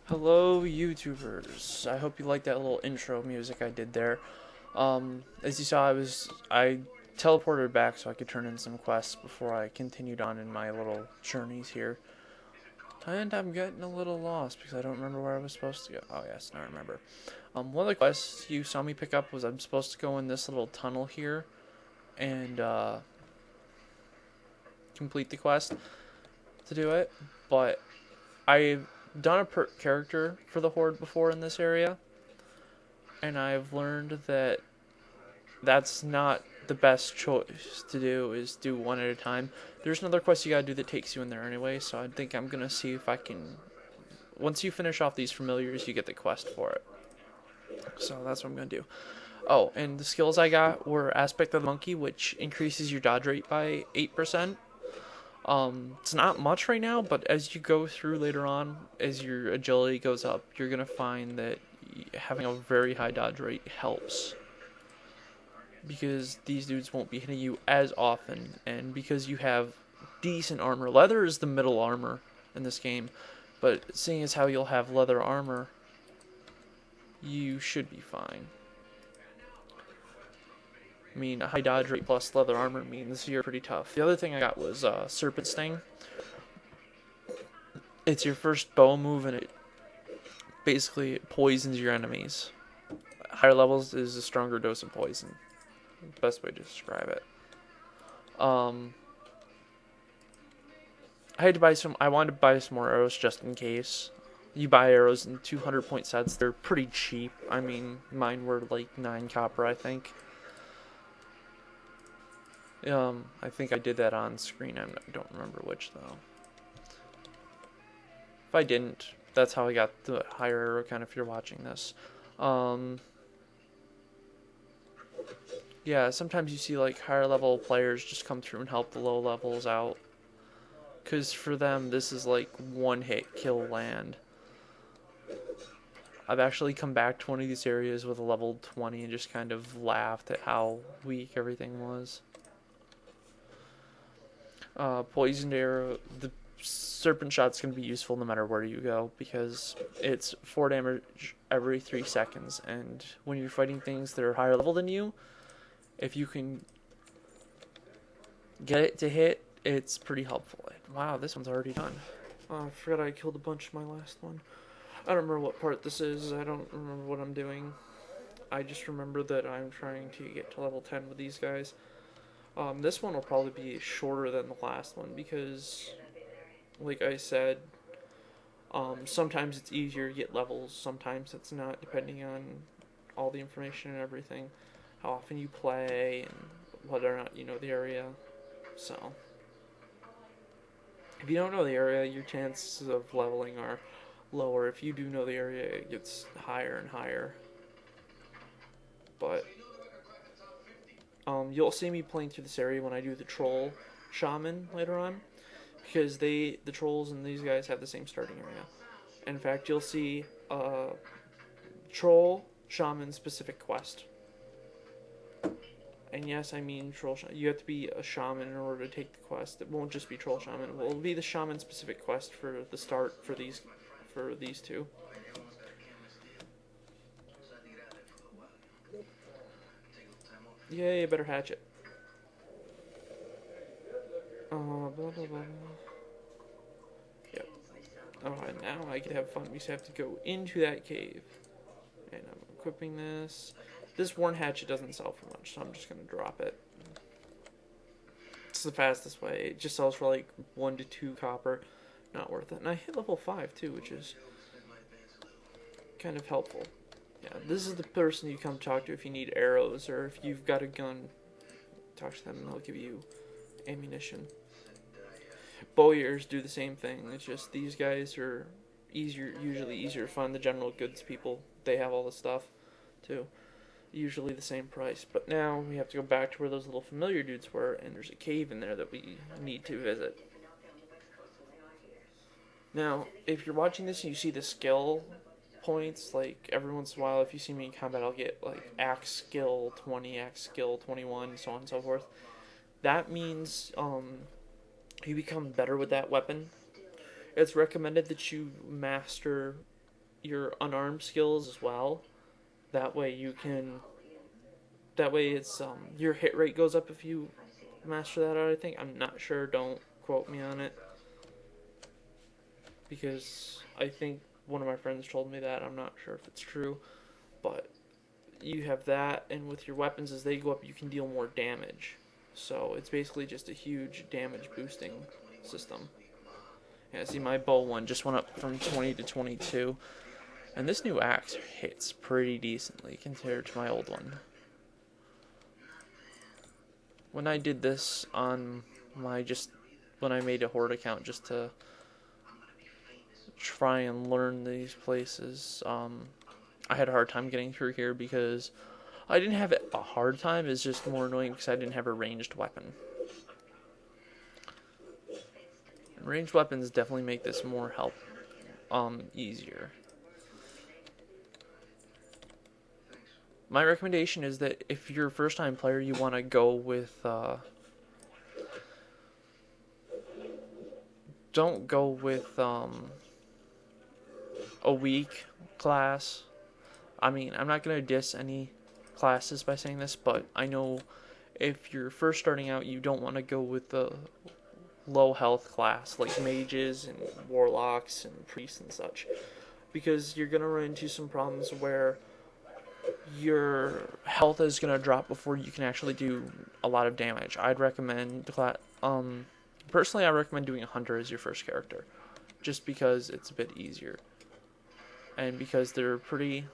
Hello YouTubers, I hope you liked that little intro music I did there. As you saw, I teleported back so I could turn in some quests before I continued on in my little journeys here. And I'm getting a little lost because I don't remember where I was supposed to go. Oh yes, now I remember. One of the quests you saw me pick up was I'm supposed to go in this little tunnel here and complete the quest to do it, but I've done a character for the Horde before in this area, and I've learned that that's not the best choice to do, is do one at a time. There's another quest you gotta do that takes you in there anyway, so I think I'm gonna see if I can, once you finish off these familiars, you get the quest for it. So that's what I'm gonna do. Oh, and the skills I got were Aspect of the Monkey, which increases your dodge rate by 8%. It's not much right now, but as you go through later on, as your agility goes up, you're gonna find that having a very high dodge rate helps, because these dudes won't be hitting you as often, and because you have decent armor. Leather is the middle armor in this game, but seeing as how you'll have leather armor, you should be fine. I mean, a high dodge rate plus leather armor means you're pretty tough. The other thing I got was Serpent Sting. It's your first bow move, and it basically poisons your enemies. Higher levels is a stronger dose of poison. Best way to describe it. I had to buy some. I wanted to buy some more arrows just in case. You buy arrows in 200-point sets. They're pretty cheap. I mean, mine were like 9 copper, I think. I think I did that on screen. I don't remember which though. If I didn't, that's how I got the higher arrow count if you're watching this. Yeah, sometimes you see like higher level players just come through and help the low levels out. Because for them, this is like one hit kill land. I've actually come back to one of these areas with a level 20 and just kind of laughed at how weak everything was. Poisoned arrow, the serpent shot's going to be useful no matter where you go, because it's 4 damage every 3 seconds, and when you're fighting things that are higher level than you, if you can get it to hit, it's pretty helpful. Wow, this one's already done. Oh, I forgot I killed a bunch of my last one. I don't remember what part this is. I don't remember what I'm doing. I just remember that I'm trying to get to level 10 with these guys. This one will probably be shorter than the last one because, like I said, sometimes it's easier to get levels, sometimes it's not, depending on all the information and everything, how often you play, and whether or not you know the area. So, if you don't know the area, your chances of leveling are lower. If you do know the area, it gets higher and higher. But you'll see me playing through this area when I do the troll shaman later on, because the trolls and these guys have the same starting area. In fact, you'll see troll shaman specific quest. And yes, I mean troll shaman. You have to be a shaman in order to take the quest. It won't just be troll shaman. It will be the shaman specific quest for the start for these two. Yay, better hatchet. Blah, blah, blah. Yep. And now I can have fun. We just have to go into that cave. And I'm equipping this. This worn hatchet doesn't sell for much, so I'm just going to drop it. It's the fastest way. It just sells for like 1 to 2 copper. Not worth it. And I hit level 5 too, which is kind of helpful. Yeah, this is the person you come talk to if you need arrows, or if you've got a gun, talk to them and they'll give you ammunition. Bowyers do the same thing. It's just these guys are usually easier to find. The general goods people, they have all the stuff too. Usually the same price. But now we have to go back to where those little familiar dudes were, and there's a cave in there that we need to visit. Now, if you're watching this and you see the skill points, like every once in a while, if you see me in combat, I'll get like axe skill 20, axe skill 21, so on and so forth. That means you become better with that weapon. It's recommended that you master your unarmed skills as well. That way it's your hit rate goes up if you master that out, I think. I'm not sure, don't quote me on it, because I think one of my friends told me that. I'm not sure if it's true, but you have that, and with your weapons, as they go up, you can deal more damage. So it's basically just a huge damage boosting system. Yeah, see, my bow one just went up from 20 to 22, and this new axe hits pretty decently compared to my old one. When I did this on when I made a horde account just to try and learn these places, I had a hard time getting through here because I didn't have a hard time. It's just more annoying because I didn't have a ranged weapon. And ranged weapons definitely make this more easier. My recommendation is that if you're a first-time player, you want to go with don't go with a weak class. I mean, I'm not going to diss any classes by saying this, but I know if you're first starting out, you don't want to go with the low health class like mages and warlocks and priests and such, because you're going to run into some problems where your health is going to drop before you can actually do a lot of damage. I'd recommend personally, I recommend doing a hunter as your first character, just because it's a bit easier and because they're pretty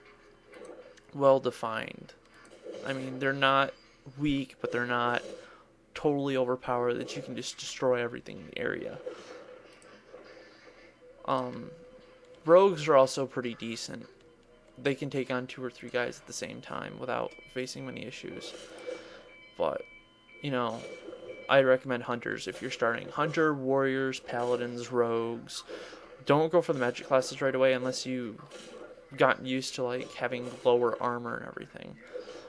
well defined. I mean, they're not weak, but they're not totally overpowered that you can just destroy everything in the area. Rogues are also pretty decent. They can take on 2 or 3 guys at the same time without facing many issues. But, you know, I recommend hunters if you're starting. Hunter, warriors, paladins, rogues. Don't go for the magic classes right away unless you've gotten used to like having lower armor and everything.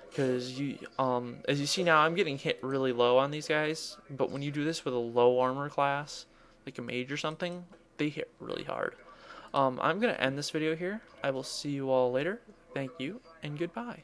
Because you, as you see now, I'm getting hit really low on these guys. But when you do this with a low armor class, like a mage or something, they hit really hard. I'm going to end this video here. I will see you all later. Thank you, and goodbye.